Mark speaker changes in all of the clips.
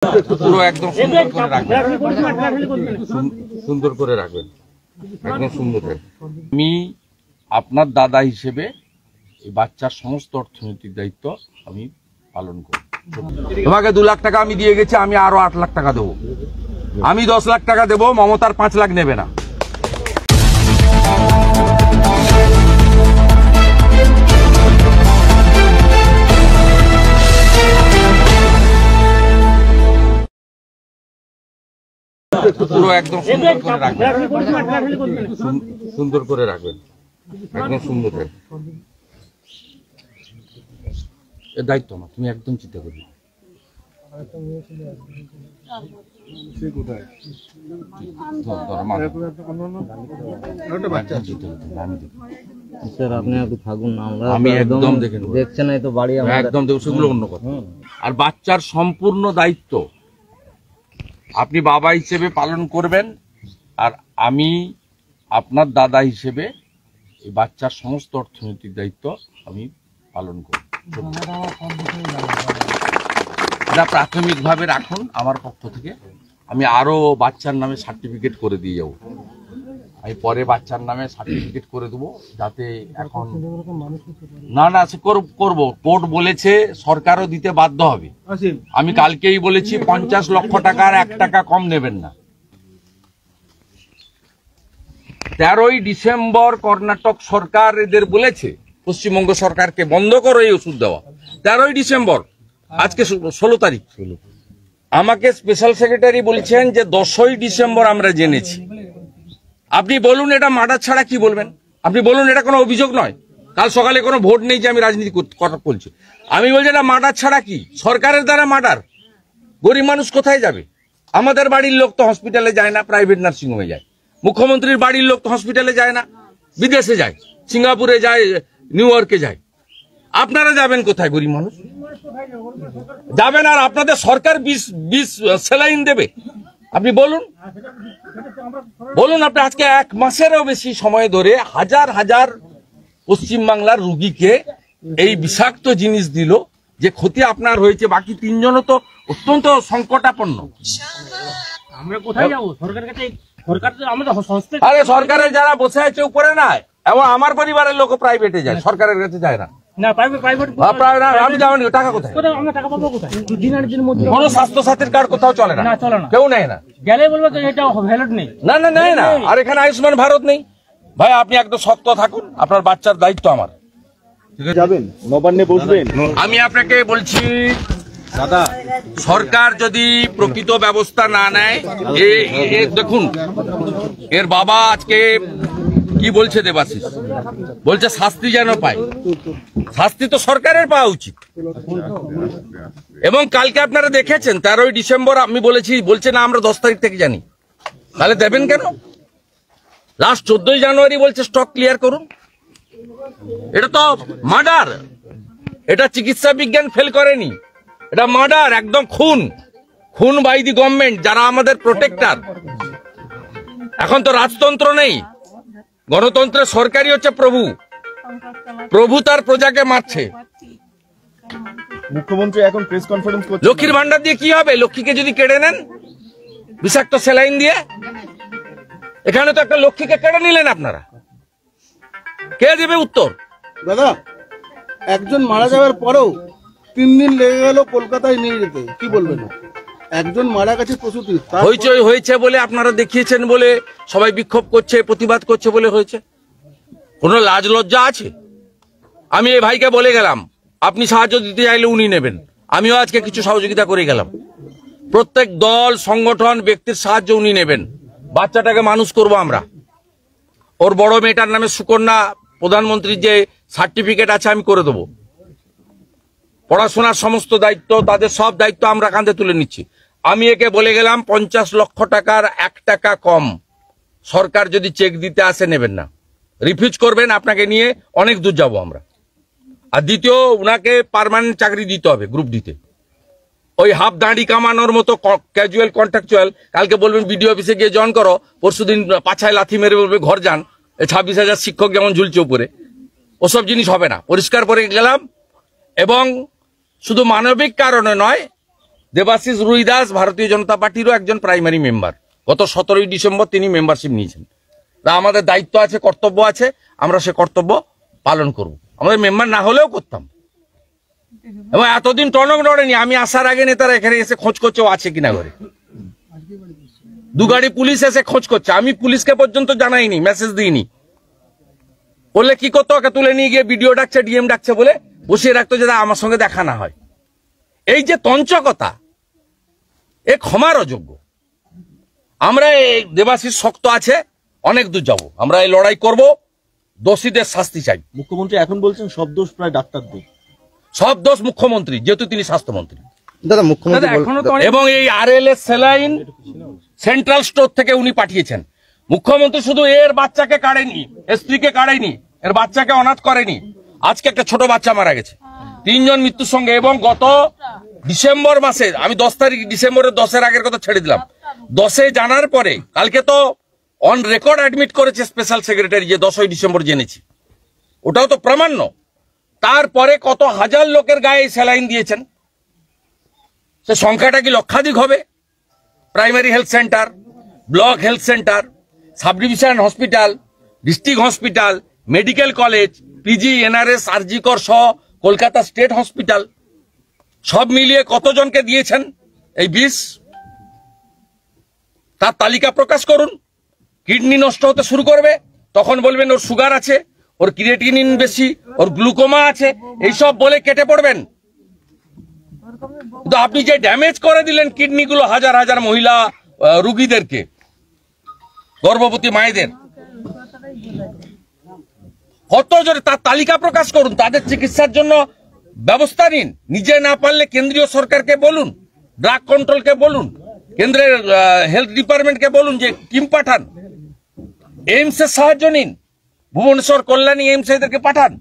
Speaker 1: পুরো একদম সুন্দর করে রাখবেন, একদম সুন্দর। আমি আপনার দাদা হিসেবে এই বাচ্চার সমস্ত অর্থনৈতিক দায়িত্ব আমি পালন করব। তোমাকে 2 লাখ টাকা আমি দিয়ে গেছি, আমি আরো 8 লাখ টাকা দেবো। আমি 10 লাখ টাকা দেবো, মমতার 5 লাখ নেবে না। পুরো একদম সুন্দর করে রাখবেন, একদম সুন্দর। এর দায়িত্ব আমার, তুমি একদম চিন্তা করবে।
Speaker 2: স্যার আপনি একটু থাকুন না,
Speaker 1: আমি একদম দেখে নেব,
Speaker 2: দেখছেন এই তো বাড়ি
Speaker 1: একদম দেখো, সেগুলো অন্য কথা। আর বাচ্চার সম্পূর্ণ দায়িত্ব আপনি বাবা হিসেবে পালন করবেন, আর আমি আপনার দাদা হিসেবে এই বাচ্চার সমস্ত অর্থনৈতিক দায়িত্ব আমি পালন করব। এটা প্রাথমিকভাবে রাখুন আমার পক্ষ থেকে। আমি আরো বাচ্চার নামে সার্টিফিকেট করে দিয়ে যাব। আমি পরে বাচ্চার নামে সার্টিফিকেট করে দেবো, যাতে এখন না সে করবো। কোর্ট বলেছে সরকারও দিতে বাধ্য হবে। আমি কালকেই বলেছি 50 লক্ষ টাকার 1 টাকা কম নেবেন না। 13ই ডিসেম্বর কর্ণাটক সরকার এদের বলেছে পশ্চিমবঙ্গ সরকারকে বন্ধ করো এই ওষুধ দেওয়া। 13ই ডিসেম্বর, আজকে 16 তারিখ। আমাকে স্পেশাল সেক্রেটারি বলছেন যে 10ই ডিসেম্বর আমরা জেনেছি। আপনি বলুন এটা মার্ডার ছাড়া কি বলবেন? আপনি বলুন এটা কোনো অভিযোগ নয়। কাল সকালে কোনো ভোট নেই যে আমি রাজনীতি কথা বলছি। আমি বলছি এটা মার্ডার ছাড়া কি? সরকারের দ্বারা মার্ডার। গরিব মানুষ কোথায় যাবে? আমাদের বাড়ির লোক তো হসপিটালে যায় না, প্রাইভেট নার্সিংহোমে যায়। মুখ্যমন্ত্রীর বাড়ির লোক তো হসপিটালে যায় না, বিদেশে যায়, সিঙ্গাপুরে যায়, নিউ ইয়র্কে যায়। আপনারা যাবেন কোথায়? গরিব মানুষ যাবেন, আর আপনাদের সরকার 20 স্যালাইন দেবে? আপনি বলুন আপনি আজকে 1 মাসেরও বেশি সময় ধরে হাজার হাজার পশ্চিমবাংলার রুগীকে এই বিষাক্ত জিনিস দিল, যে ক্ষতি আপনার হয়েছে। বাকি 3 জনও তো অত্যন্ত সংকটাপন্ন।
Speaker 3: আমরা কোথায় যাবো? সরকারের কাছে?
Speaker 1: আরে সরকারের যারা বসে আছে উপরে না, এবং আমার পরিবারের লোক প্রাইভেটে যায়, সরকারের কাছে যায় না। আমি যাবনি। টাকা কোথায়? কোন স্বাস্থ্য সাথীর কার্ড কোথাও চলে না, কেউ নেয় না।
Speaker 3: গেলে বলবো এটা ভ্যালিড নেই।
Speaker 1: না নেয় না। আর এখানে আয়ুষ্মান ভারত নেই। ভাই আপনি একদম শক্ত থাকুন, আপনার বাচ্চার দায়িত্ব আমার।
Speaker 4: যাবেন নবান্নে বসবেন।
Speaker 1: আমি আপনাকে বলছি দাদা, সরকার যদি প্রকৃত ব্যবস্থা না নেয়, দেখুন এর বাবা আজকে কি বলছে দেবাশিস, বলছে শাস্তি যেন পায়। শাস্তি তো সরকারের পাওয়া উচিত। এবং কালকে আপনারা দেখেছেন 13ই ডিসেম্বর আমি বলছে না আমরা 10 তারিখ থেকে জানি। তাহলে দেবেন কেন? লাস্ট 14ই জানুয়ারি বলছে স্টক ক্লিয়ার করুন। এটা তো মার্ডার। এটা চিকিৎসা বিজ্ঞান ফেল করেনি, এটা মার্ডার, একদম খুন বাই দি গভর্নমেন্ট, যারা আমাদের প্রোটেক্টর। এখন তো রাজতন্ত্র নেই, গণতন্ত্রের সরকারই হচ্ছে প্রভু তার প্রজাকে মারছে।
Speaker 4: মুখ্যমন্ত্রী এখন প্রেস কনফারেন্স করছেন।
Speaker 1: লক্ষ্মীর ভান্ডার দিয়ে কি হবে? লক্ষ্মীকে যদি কেড়ে নেন বিষাক্ত স্যালাইন দিয়ে, এখানে তো একটা লক্ষ্মীকে কেড়ে নিলেন আপনারা, কে দেবে উত্তর?
Speaker 5: দাদা, একজন মারা যাওয়ার পরেও 3 দিন লেগে গেল কলকাতায় নিয়ে যেতে, কি বলবেন? একজন মারা গেছে প্রসূতি,
Speaker 1: হইচই হয়েছে বলে, আপনারা দেখিয়েছেন বলে সবাই বিক্ষোভ করছে, প্রতিবাদ করছে বলে হয়েছে? কোনো লাজ লজ্জা আছে? আমি এই ভাইকে বলে গেলাম আপনি সাহায্য দিতে চাইলে উনি নেবেন। আমিও আজকে কিছু সহযোগিতা করে গেলাম। প্রত্যেক দল, সংগঠন, ব্যক্তির সাহায্য উনি নেবেন। বাচ্চাটাকে মানুষ করব আমরা। ওর বড় মেয়েটার নামে সুকন্যা প্রধানমন্ত্রীর যে সার্টিফিকেট আছে আমি করে দেবো। পড়াশোনার সমস্ত দায়িত্ব, তাদের সব দায়িত্ব আমরা কাঁধে তুলে নিচ্ছি। আমি একে বলে গেলাম 50 লক্ষ টাকার 1 টাকা কম সরকার যদি চেক দিতে আসে নেবেন না, রিফিউজ করবেন, আপনাকে নিয়ে অনেক দূর যাবো আমরা। আর দ্বিতীয়, উনাকে পার্মানেন্ট চাকরি দিতে হবে গ্রুপ ডিতে। ওই হাফ দাঁড়ি কামানোর মতো ক্যাজুয়াল কন্ট্রাকচুয়াল, কালকে বলবেন বিডিও অফিসে গিয়ে জয়েন করো, পরশুদিন পাছায় লাথি মেরে বলবে ঘর যান। 26,000 শিক্ষক যেমন ঝুলছে উপরে, ওসব জিনিস হবে না। পরিষ্কার করে গেলাম। এবং শুধু মানবিক কারণে নয়, দেবাশিস রুইদাস ভারতীয় জনতা পার্টিরও একজন প্রাইমারি মেম্বার। গত 17ই ডিসেম্বর তিনি মেম্বারশিপ নিয়েছেন। তা আমাদের দায়িত্ব আছে, কর্তব্য আছে, আমরা সে কর্তব্য পালন করব। আমাদের মেম্বার না হলেও করতাম। এবং এতদিন টনক নড়েনি। আমি আসার আগে নেতারা এখানে এসে খোঁজ করছে ও আছে কিনা ঘরে। 2 গাড়ি পুলিশ এসে খোঁজ করছে। আমি পুলিশকে পর্যন্ত জানাইনি, মেসেজ দিইনি। বললে কি করতো, ওকে তুলে নিয়ে গিয়ে বিডিও ডাকছে, ডিএম ডাকছে বলে বসিয়ে রাখতো যাতে আমার সঙ্গে দেখা না হয়। এই যে তঞ্চকতা, এ ক্ষমার অযোগ্য। আমরা এই দেবাশিস শক্ত আছে, অনেক দূর যাব। আমরা এই লড়াই করব, দোষীদের শাস্তি চাই।
Speaker 4: মুখ্যমন্ত্রী এখন বলছেন সব দোষ প্রায় ডাক্তারদের।
Speaker 1: সব দোষ মুখ্যমন্ত্রী, যেহেতু তিনি স্বাস্থ্যমন্ত্রী।
Speaker 2: দাদা মুখ্যমন্ত্রী
Speaker 3: এখনো তো
Speaker 1: এবং এই আরএলএস স্যালাইন সেন্ট্রাল স্টোর থেকে উনি পাঠিয়েছেন। মুখ্যমন্ত্রী শুধু এর বাচ্চাকে কাড়েনি, স্ত্রীকে কাড়েনি, এর বাচ্চাকে অনাথ করেনি। আজকে একটা ছোট বাচ্চা মারা গেছে, 3 জন মৃত্যুর সঙ্গে। এবং গত ডিসেম্বর মাসে, আমি 10 তারিখ ডিসেম্বরের 10-এর আগের কথা ছেড়ে দিলাম, 10-এ জানার পরে কালকে তো অন রেকর্ড অ্যাডমিট করেছে স্পেশাল সেক্রেটারি যে 10ই ডিসেম্বর জেনেছি, ওটাও তো প্রামাণ্য। তারপরে কত হাজার লোকের গায়ে স্যালাইন দিয়েছেন, সে সংখ্যাটা কি লক্ষাধিক হবে? Primary health centre, block health centre, sub division hospital, district hospital, medical college, PG, NRS, RG Kar সহ কলকাতা স্টেট হসপিটাল, সব মিলিয়ে কতজনকে দিয়েছেন এই বিষ? তার তালিকা প্রকাশ করুন। কিডনি নষ্ট হতে শুরু করবে, তখন বলবেন ওর সুগার আছে, ওর ক্রিয়েটিনিন বেশি, ওর গ্লুকোমা আছে, এইসব বলে কেটে পড়বেন। কিন্তু আপনি যে ড্যামেজ করে দিলেন কিডনিগুলো হাজার হাজার মহিলা রোগীদেরকে, গর্ভবতী মায়েদের, কত জোরে তার তালিকা প্রকাশ করুন, তাদের চিকিৎসার জন্য ব্যবস্থা নিন। নিজে না পারলে কেন্দ্রীয় সরকারকে বলুন, ড্রাগ কন্ট্রোলকে বলুন, কেন্দ্রের হেলথ ডিপার্টমেন্টকে বলুন যে টিম পাঠান। এইমসের সাহায্য নিন, ভুবনেশ্বর কল্যাণী এইমস এদেরকে পাঠান।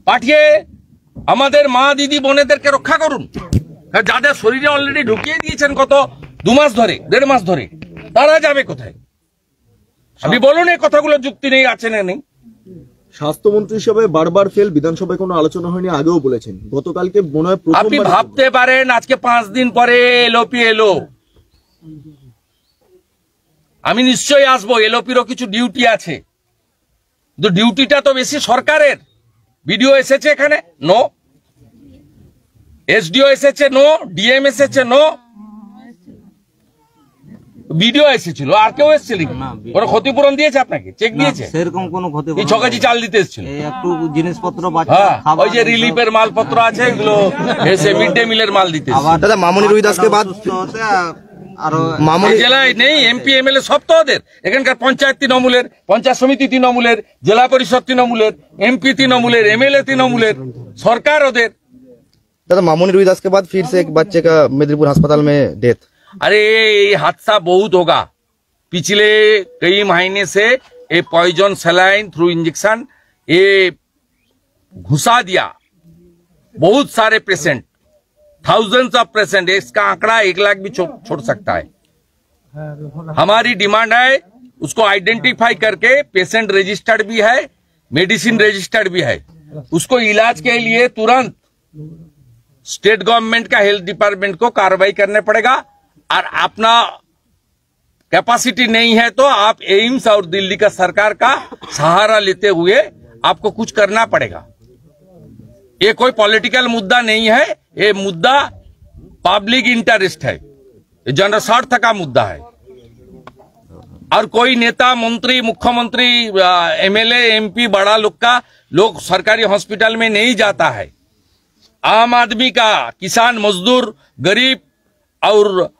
Speaker 1: পাঠিয়ে আমাদের মা দিদি বোনেদেরকে রক্ষা করুন। যাদের শরীরে অলরেডি ঢুকিয়ে দিয়েছেন গত 2 মাস ধরে, 1.5 মাস ধরে, তারা যাবে কোথায়? আপনি বলুন এই কথাগুলো যুক্তি নেই, আছে না নেই?
Speaker 4: স্বাস্থ্যমন্ত্রী হিসেবে বারবার ফেল, বিধানসভায় কোনো আলোচনা হয়নি, আগেও বলেছেন। গতকালকে মনে হয়
Speaker 1: আপনি ভাবতে পারেন আজকে 5 দিন পরে এলওপি এলো, আমি নিশ্চয়ই আসবো। এলওপিরও কিছু ডিউটি আছে, কিন্তু ডিউটিটা তো বেশি সরকারের। বিডিও এসেছে এখানে, নো। এসডিও এসেছে, নো। ডিএম এসেছে, নো। বিডিও এসেছিল, আর কেউ এসেছিল? ওরা ক্ষতিপূরণ দিয়েছে আপনাকে? চেক দিয়েছে?
Speaker 2: সেরকম কোনো ক্ষতি
Speaker 1: এই 6 কেজি চাল দিতে এসেছিল।
Speaker 2: এই একটু জিনিসপত্র
Speaker 1: হ্যাঁ, ওই যে রিলিফের মালপত্র আছে, এগুলো এসে মিড ডে মিলের মাল দিতে এসেছিল।
Speaker 2: দাদা মামনি রুইদাসকে বাদ আরো
Speaker 1: এই জেলায় নেই এমপি এমএলএ, সব তো ওদের। এখানকার পঞ্চায়েত তৃণমূলের, পঞ্চায়েত সমিতি তৃণমূলের, জেলা পরিষদ তৃণমূলের, এমপি তৃণমূলের, এমএলএ তৃণমূলের, সরকার ওদের।
Speaker 2: दादा मामूनी रुईदास के बाद फिर से एक बच्चे का मेदिनीपुर अस्पताल में डेथ।
Speaker 1: अरे ये हादसा बहुत होगा। पिछले कई महीने से ये पॉइजन सलाइन थ्रू इंजेक्शन ये घुसा दिया बहुत सारे पेशेंट, थाउजेंड्स ऑफ पेशेंट। इसका आंकड़ा 1 लाख भी छोड़ सकता है। हमारी डिमांड है उसको आइडेंटिफाई करके, पेशेंट रजिस्टर्ड भी है, मेडिसिन रजिस्टर्ड भी है, उसको इलाज के लिए तुरंत स्टेट गवर्नमेंट का हेल्थ डिपार्टमेंट को कार्रवाई करने पड़ेगा। और अपना कैपेसिटी नहीं है तो आप एम्स और दिल्ली का सरकार का सहारा लेते हुए आपको कुछ करना पड़ेगा। ये कोई पॉलिटिकल मुद्दा नहीं है, ये मुद्दा पब्लिक इंटरेस्ट है, ये जनस्वार्थ का मुद्दा है। और कोई नेता, मंत्री, मुख्यमंत्री, एमएलए, एमपी, बड़ा लोग सरकारी हॉस्पिटल में नहीं जाता है। आम आदमी का, किसान, मजदूर, गरीब और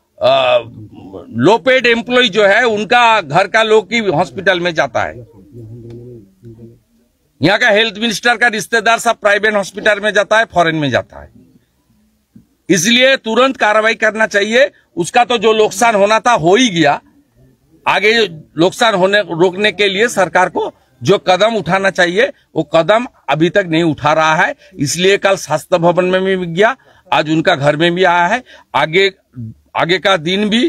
Speaker 1: लो पेड एम्प्लॉय जो है उनका घर का लोग ही हॉस्पिटल में जाता है। यहाँ का हेल्थ मिनिस्टर का रिश्तेदार सब प्राइवेट हॉस्पिटल में जाता है, फॉरेन में जाता है। इसलिए तुरंत कार्रवाई करना चाहिए। उसका तो जो नुकसान होना था हो ही गया। आगे नुकसान होने रोकने के लिए सरकार को जो कदम उठाना चाहिए वो कदम अभी तक नहीं उठा रहा है। इसलिए कल स्वास्थ्य भवन में भी गया, आज उनका घर में भी आया है। आगे का दिन भी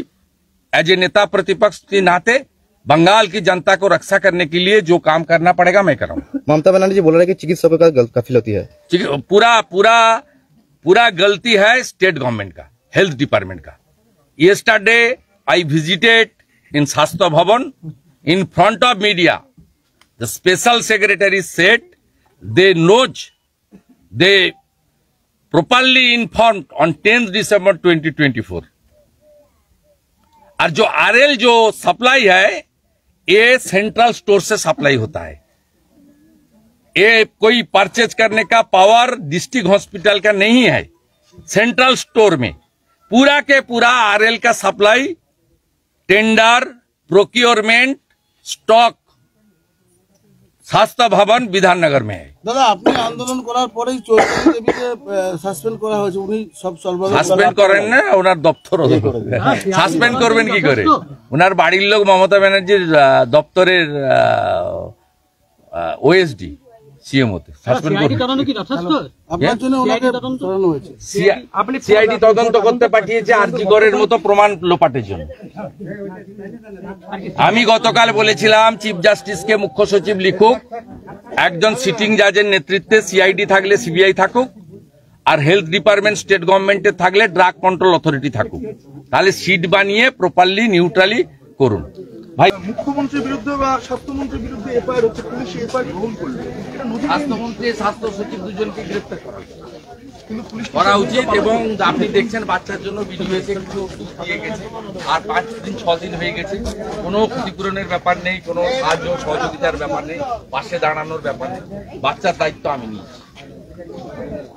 Speaker 1: एज ए नेता प्रतिपक्ष के नाते बंगाल की जनता को रक्षा करने के लिए जो काम करना पड़ेगा मैं कराऊंगा।
Speaker 2: ममता बनर्जी बोल रहे हैं कि चिकित्सकों का गाफिलती है।
Speaker 1: पूरा गलती है स्टेट गवर्नमेंट का। हेल्थ डिपार्टमेंट का। Yesterday I visited in Shastha Bhavan. In front of media, the special secretary said they properly informed on 10th December 2024. और जो आरएल जो सप्लाई है ये सेंट्रल स्टोर से सप्लाई होता है। ये कोई परचेज करने का पावर डिस्ट्रिक्ट हॉस्पिटल का नहीं है। सेंट्रल स्टोर में पूरा के पूरा आरएल का सप्लाई, टेंडर, प्रोक्योरमेंट, स्टॉक শাস্তা ভবন বিধাননগর में है।
Speaker 5: দাদা আপনি আন্দোলন করার পরেই চৌধুরী দেবীকে সাসপেন্ড করা হয়েছে, উনি সব সর্বদা
Speaker 1: সাসপেন্ড করেন না, ওনার দপ্তর সাসপেন্ড করবেন কি করে? ওনার বাড়ির লোক মমতা ব্যানার্জির দপ্তরের ওএসডি সিএম হতে সাসপেন্ড করবেন।
Speaker 5: আপনার জন্য ওনাকে সরানো হয়েছে।
Speaker 1: সিআইডি তদন্ত করতে পাঠিয়েছে আরজিকরের মতো প্রমাণ লোপাটের জন্য। আমি গতকাল বলেছিলাম চিফ জাস্টিসকে মুখ্য সচিব লিখুক, একজন সিটিং জাজের নেতৃত্বে সিআইডি থাকলে সিবিআই থাকুক, আর হেলথ ডিপার্টমেন্ট স্টেট গভর্নমেন্টের থাকলে ড্রাগ কন্ট্রোল অথরিটি থাকুক, তাহলে সিট বানিয়ে প্রপারলি নিউট্রালি করুন। ভাই
Speaker 4: মুখ্যমন্ত্রীর বিরুদ্ধে বা স্বাস্থ্যমন্ত্রীর বিরুদ্ধে এফআইআর হচ্ছে, পুলিশ এফআইআর গ্রহণ করবে,
Speaker 1: স্বাস্থ্যমন্ত্রী স্বাস্থ্য সচিব দুজনকে গ্রেপ্তার করা উচিত। এবং আপনি দেখছেন বাচ্চার জন্য ভিডিও হয়েছে, কিছু ওষুধ দিয়ে গেছে, আর 5 দিন 6 দিন হয়ে গেছে, কোনো ক্ষতিপূরণের ব্যাপার নেই, কোনো সাহায্য সহযোগিতার ব্যাপার নেই, পাশে দাঁড়ানোর ব্যাপার নেই। বাচ্চার দায়িত্ব আমি নিয়েছি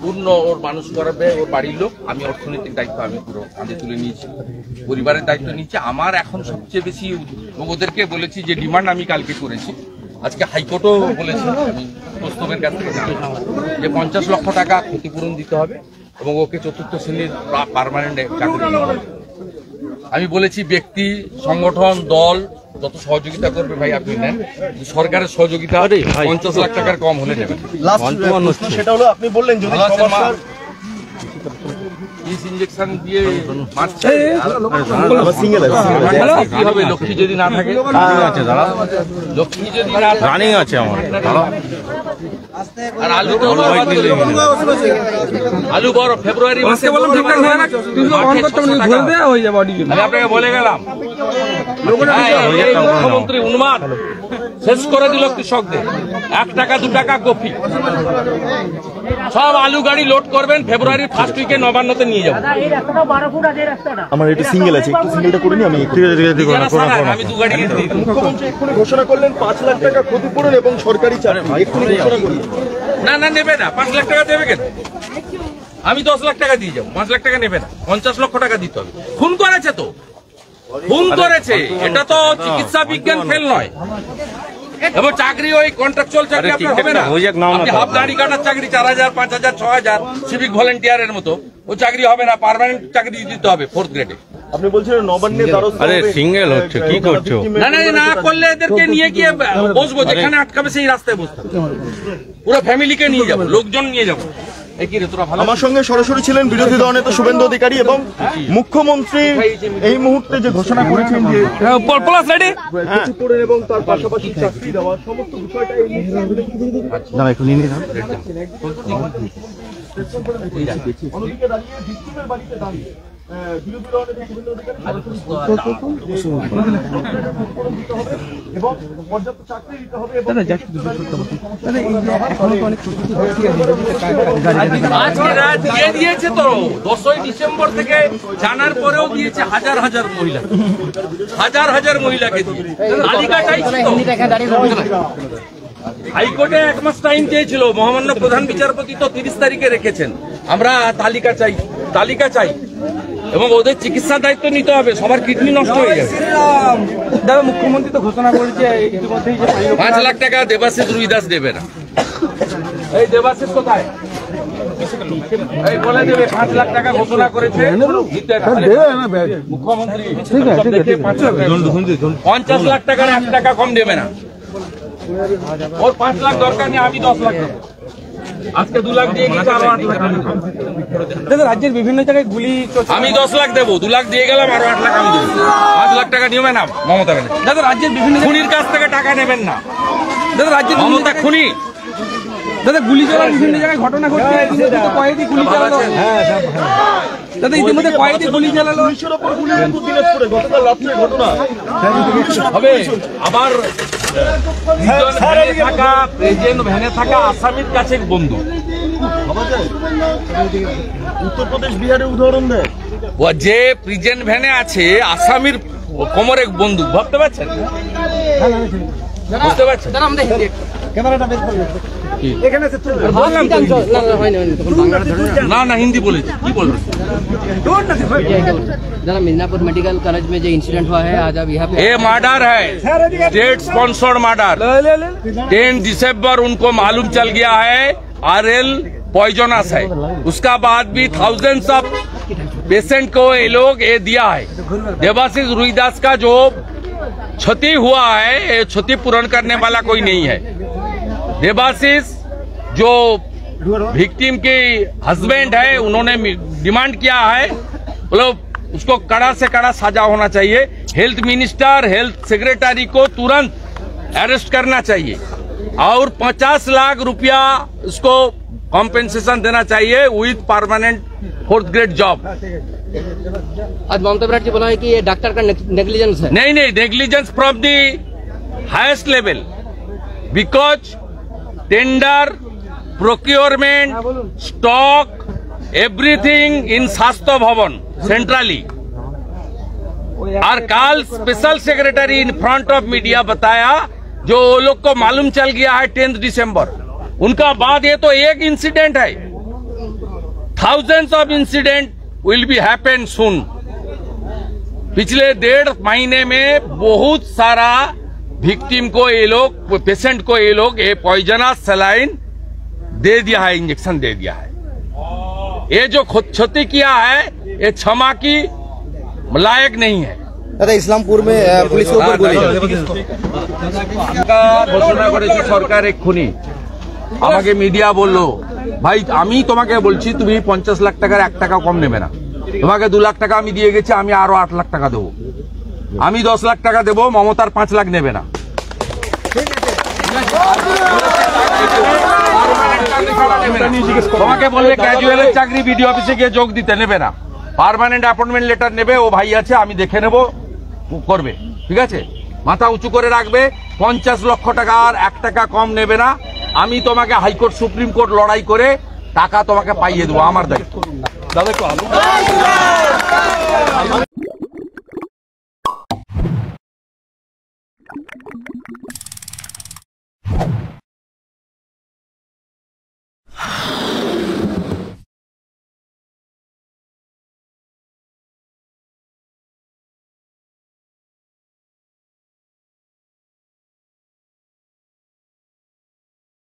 Speaker 1: পূর্ণ, ওর মানুষ করাবে ওর বাড়ির লোক, আমি অর্থনৈতিক দায়িত্ব আমি পুরো কাঁধে তুলে নিয়েছি, পরিবারের দায়িত্ব নিয়েছি। আমার এখন সবচেয়ে বেশি ওদেরকে বলেছি যে ডিমান্ড আমি কালকে করেছি, আজকে হাইকোর্টও বলেছে, আমি প্রস্তাবের কাছ থেকে জানি যে 50 লক্ষ টাকা ক্ষতিপূরণ দিতে হবে এবং ওকে 4র্থ শ্রেণীর পার্মানেন্ট চাকরি দিতে হবে। আমি বলেছি ব্যক্তি, সংগঠন, দল যত সহযোগিতা করবে ভাই আপনি নেন, সরকারের সহযোগিতা 50 লাখ টাকার কম হলে নেবেন।
Speaker 4: সেটা হলো আপনি বললেন যদি সমস্যার
Speaker 1: ইনজেকশন দিয়ে মারছে কি হবে? লক্ষ্মী যদি না থাকে, লক্ষ্মী যদি না থাকে, রানিং আছে আমার, আর আলু তো আলু বড় ফেব্রুয়ারি মাসে বললাম ঠিকঠাক হয় না, আমি আপনাকে বলে গেলাম। মুখ্যমন্ত্রী উন্মাদ শেষ করে দিল কৃষকদের, 1 টাকা 2 টাকা কপি, সব আলু গাড়ি লোড করবেন, ফেব্রুয়ারির ফার্স্ট উইকে নবান্নতে নিয়ে যাবো।
Speaker 4: আমার একটু সিঙ্গেল আছে, একটু সিঙ্গেলটা করে নি আমি।
Speaker 1: আমি 2 গাড়ি দিয়ে দিই।
Speaker 4: মুখ্যমন্ত্রী এক্ষুনি ঘোষণা করলেন 5 লাখ টাকা ক্ষতিপূরণ এবং সরকারি চাকরি, এক্ষুনি ঘোষণা করলেন।
Speaker 1: না না নেবে না, 5 লাখ টাকা দেবে কেন? আমি 10 লাখ টাকা দিয়ে যাবো, 5 লাখ টাকা নেবে না, 50 লক্ষ টাকা দিতে হবে। খুন করেছে তো, খুন করেছে, এটা তো চিকিৎসা বিজ্ঞান ফেল নয়। এবং চাকরি ওই কন্ট্রাকচুয়াল চাকরি আপনার হবে না, আপনি হাফ দাড়ি কাটার চাকরি 4000 5000 6000 সিভিক ভলেন্টিয়ারের মতো ও চাকরি হবে না, পার্মানেন্ট চাকরি দিতে হবে 4th গ্রেডে।
Speaker 4: আপনি বলছিলেন নবান্নে দ্বারস্থ হবে,
Speaker 2: সিঙ্গেল হচ্ছে কি করছো?
Speaker 1: না না না করলে এদেরকে নিয়ে গিয়ে বসবো, যেখানে আটকাবে সেই রাস্তায় বসতে হবে, পুরো ফ্যামিলিকে নিয়ে যাবো, লোকজন নিয়ে যাবো।
Speaker 4: আমার সঙ্গে সরাসরি ছিলেন বিরোধী দলনেতা শুভেন্দু অধিকারী এবং মুখ্যমন্ত্রী এই মুহূর্তে যে ঘোষণা করেছেন যে ক্ষতিপূরণ এবং তার পাশাপাশি চাকরি দেওয়া সমস্ত বিষয়টা এই অন্যদিকে দাঁড়িয়ে বিষ্ণুদের বাড়িতে দাঁড়িয়ে বিরোধী দলনেতা শুভেন্দু অধিকারী এবং পর্যাপ্ত চাকরি দিতে হবে এবং
Speaker 1: আজকে রাত দিয়ে দিয়েছে তো, 10ই ডিসেম্বর থেকে জানার পরেও দিয়েছে হাজার হাজার মহিলা, হাজার হাজার মহিলাকে দিয়ে তালিকা চাইছে তো। হাইকোর্টে 1 মাস টাইম চেয়েছিল, মহামান্য প্রধান বিচারপতি তো 30 তারিখে রেখেছেন। আমরা তালিকা চাই, তালিকা চাই, এবং ওদের চিকিৎসার দায়িত্ব নিতে হবে, সবার কিডনি নষ্ট হয়ে যাবে।
Speaker 3: দাদা মুখ্যমন্ত্রী তো ঘোষণা করেছে ইতিমধ্যেই যে
Speaker 1: 5 লাখ টাকা দেবাশিস রুইদাস দেবে না। এই দেবাশিস কোথায়? এই বলে দেবে 5 লাখ টাকা ঘোষণা করেছে, মুখ্যমন্ত্রী 50 লাখ টাকার 1 টাকা কম দেবে না। ওর 5 লাখ দরকার নেই, আমি 10 লাখ দেবো। আজকে 2 লাখ দিয়ে গেছে, আরো 8 লাখ
Speaker 3: দাদা রাজ্যের বিভিন্ন জায়গায় গুলি
Speaker 1: আমি 10 লাখ দেবো, 2 লাখ দিয়ে গেলাম, আরো 8 লাখ আমি দেবো। 5 লাখ টাকা নেবে না মমতা ব্যানার্জি।
Speaker 3: দাদা রাজ্যের বিভিন্ন
Speaker 1: খুনির কাছ থেকে টাকা নেবেন না
Speaker 3: দাদা রাজ্যের
Speaker 1: মমতা, খুনি
Speaker 3: দাদা গুলি চালার বিভিন্ন জায়গায় ঘটনা ঘটছে, ইতিমধ্যে তো কয়েদি গুলি চালালো। দাদা ইতিমধ্যে কয়েদি গুলি চালালো।
Speaker 4: পুলিশের ওপর গুলি দিনাজপুরে গতকাল রাত্রে ঘটনা।
Speaker 1: হবে আবার প্রেজেন্ট ভ্যানে থাকা আসামির কাছে বন্ধু,
Speaker 4: উত্তরপ্রদেশ বিহারে উদাহরণ দেয়।
Speaker 1: ও যে প্রেজেন্ট ভ্যানে আছে আসামির কোমরে বন্দুক, ভাবতে পারছেন? বুঝতে পারছেন? না না হিন্দি বলেছি, কি বলবেন?
Speaker 6: जरा मिदनापुर मेडिकल कॉलेज में जो इंसिडेंट हुआ है आज आप यहाँ पे
Speaker 1: ये मर्डर है, स्टेट स्पॉन्सर्ड मर्डर। 10 दिसंबर उनको मालूम चल गया है RL पॉइजनस है, उसका बाद भी थाउजेंड्स ऑफ पेशेंट को ये लोग ये दिया है। देवाशीष रुईदास का जो क्षति हुआ है ये क्षति पूर्ण करने वाला कोई नहीं है। देवाशीष जो विक्टिम के हस्बैंड है उन्होंने डिमांड किया है, मतलब उसको कड़ा से कड़ा सजा होना चाहिए। हेल्थ मिनिस्टर, हेल्थ सेक्रेटरी को तुरंत अरेस्ट करना चाहिए और 50 लाख रुपया उसको कॉम्पेंसेशन देना चाहिए with permanent 4th grade job.
Speaker 6: आज ममता बनर्जी बोला है कि ये डॉक्टर का नेग्लिजेंस है।
Speaker 1: नहीं नहीं, negligence from the highest level, because tender, procurement, stock, everything in स्वास्थ्य भवन सेंट्रली। और कल special secretary in front of media बताया जो वो लोग को मालूम चल गया है 10 दिसंबर, उनका बाद ये तो एक इंसिडेंट है, thousands of incident will be happen soon. पिछले 1.5 महीने में बहुत सारा विक्टिम को ये लोग, पेशेंट को ये लोग ये पॉइजनस सलाइन दे दिया है, इंजेक्शन दे दिया है। ये जो क्षति किया है ये क्षमा की लायक नहीं है।
Speaker 2: दादा इस्लामपुर में पुलिस के ऊपर गोली
Speaker 1: ঘোষণা করেছে সরকার এক্ষুনি। আমাকে মিডিয়া বললো ভাই আমি তোমাকে বলছি তুমি 50 লাখ টাকার 1 টাকা কম নেবে না, তোমাকে 2 লাখ টাকা আমি দিয়ে গেছি, আমি আরো 8 লাখ টাকা দেবো, আমি 10 লাখ টাকা দেবো, মমতার 5 লাখ নেবে না। তোমাকে বললে ক্যাজুয়ালের চাকরি বিডিও অফিসে গিয়ে যোগ দিতে নেবে না, পার্মানেন্ট অ্যাপয়েন্টমেন্ট লেটার নেবে, ও ভাই আছে আমি দেখে নেব, করবে, ঠিক আছে? মাথা উঁচু করে রাখবে, 50 লক্ষ টাকার 1 টাকা কম নেবে না। আমি তোমাকে হাইকোর্ট সুপ্রিম কোর্ট লড়াই করে টাকা তোমাকে পাইয়ে দেবো, আমার দায়িত্ব। দাদা